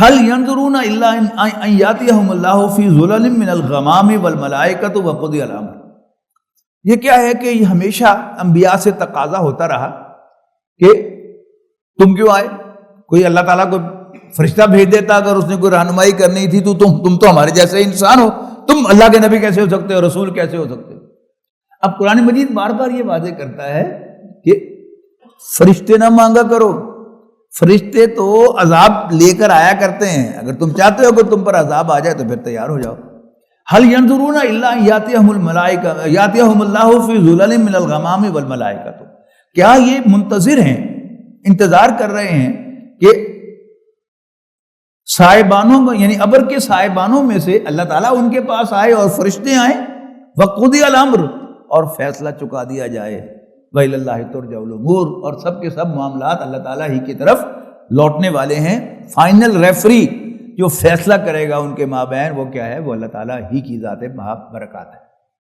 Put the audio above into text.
هل ينظرون الا ان ياتيهم الله في ظلل من الغمام والملائکۃ وقضی الامر. یہ کیا ہے کہ یہ ہمیشہ انبیاء سے تقاضا ہوتا رہا کہ تم کیوں آئے؟ کوئی اللہ تعالیٰ کو فرشتہ بھیج دیتا اگر اس نے کوئی رہنمائی کرنی تھی تو تم تو ہمارے جیسے انسان ہو، تم اللہ کے نبی کیسے ہو سکتے ہو، رسول کیسے ہو سکتے ہو؟ اب قرآن مجید بار بار یہ واضح کرتا ہے کہ فرشتے نہ مانگا کرو، فرشتے تو عذاب لے کر آیا کرتے ہیں، اگر تم چاہتے ہو کہ تم پر عذاب آ جائے تو پھر تیار ہو جاؤ. هل ينظرون الا ان ياتيهم الله في ظلل من الغمام والملائکۃ. کیا یہ منتظر ہیں، انتظار کر رہے ہیں کہ سائبانوں میں یعنی ابر کے سائبانوں میں سے اللہ تعالیٰ ان کے پاس آئے اور فرشتے آئیں، وقضی الامر، اور فیصلہ چکا دیا جائے، وَإِلَى اللَّهِ تُرْجَعُ الْأُمُورُ، اور سب کے سب معاملات اللہ تعالیٰ ہی کی طرف لوٹنے والے ہیں. فائنل ریفری جو فیصلہ کرے گا ان کے مابین وہ کیا ہے؟ وہ اللہ تعالیٰ ہی کی ذات برکات ہے.